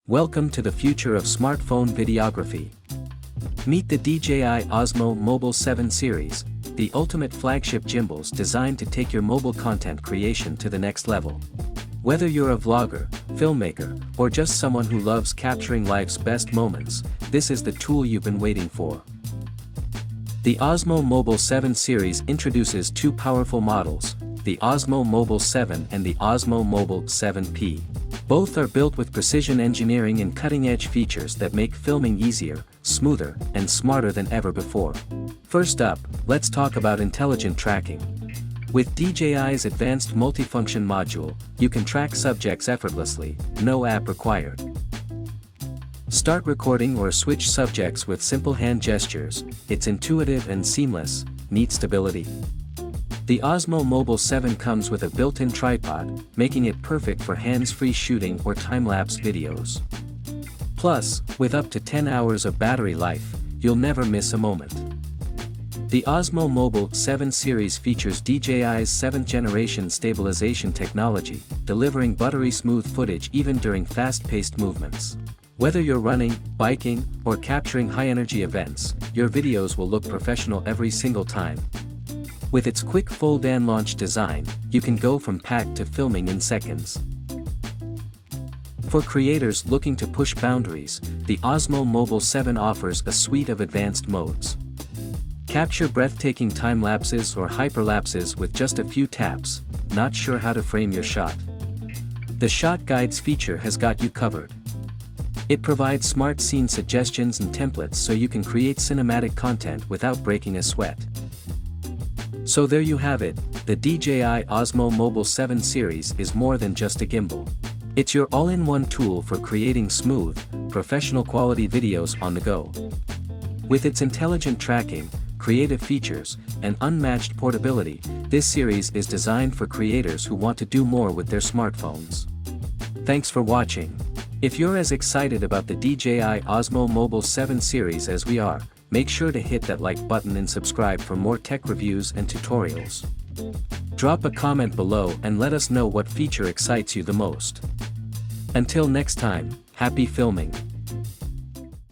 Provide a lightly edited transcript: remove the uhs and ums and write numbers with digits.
Welcome to the future of smartphone videography. Meet the DJI Osmo Mobile 7 series, the ultimate flagship gimbals designed to take your mobile content creation to the next level. Whether you're a vlogger, filmmaker, or just someone who loves capturing life's best moments, this is the tool you've been waiting for. The Osmo Mobile 7 series introduces two powerful models, the Osmo Mobile 7 and the Osmo Mobile 7P. Both are built with precision engineering and cutting-edge features that make filming easier, smoother, and smarter than ever before. First up, let's talk about intelligent tracking. With DJI's advanced multifunction module, you can track subjects effortlessly, no app required. Start recording or switch subjects with simple hand gestures, it's intuitive and seamless. Neat stability. The Osmo Mobile 7 comes with a built-in tripod, making it perfect for hands-free shooting or time-lapse videos. Plus, with up to 10 hours of battery life, you'll never miss a moment. The Osmo Mobile 7 series features DJI's 7th generation stabilization technology, delivering buttery-smooth footage even during fast-paced movements. Whether you're running, biking, or capturing high-energy events, your videos will look professional every single time. With its quick fold and launch design, you can go from pack to filming in seconds. For creators looking to push boundaries, the Osmo Mobile 7 offers a suite of advanced modes. Capture breathtaking time-lapses or hyperlapses with just a few taps. Not sure how to frame your shot? The Shot Guides feature has got you covered. It provides smart scene suggestions and templates so you can create cinematic content without breaking a sweat. So there you have it, the DJI Osmo Mobile 7 series is more than just a gimbal. It's your all-in-one tool for creating smooth, professional quality videos on the go. With its intelligent tracking, creative features, and unmatched portability, this series is designed for creators who want to do more with their smartphones. Thanks for watching. If you're as excited about the DJI Osmo Mobile 7 series as we are, make sure to hit that like button and subscribe for more tech reviews and tutorials. Drop a comment below and let us know what feature excites you the most. Until next time, happy filming.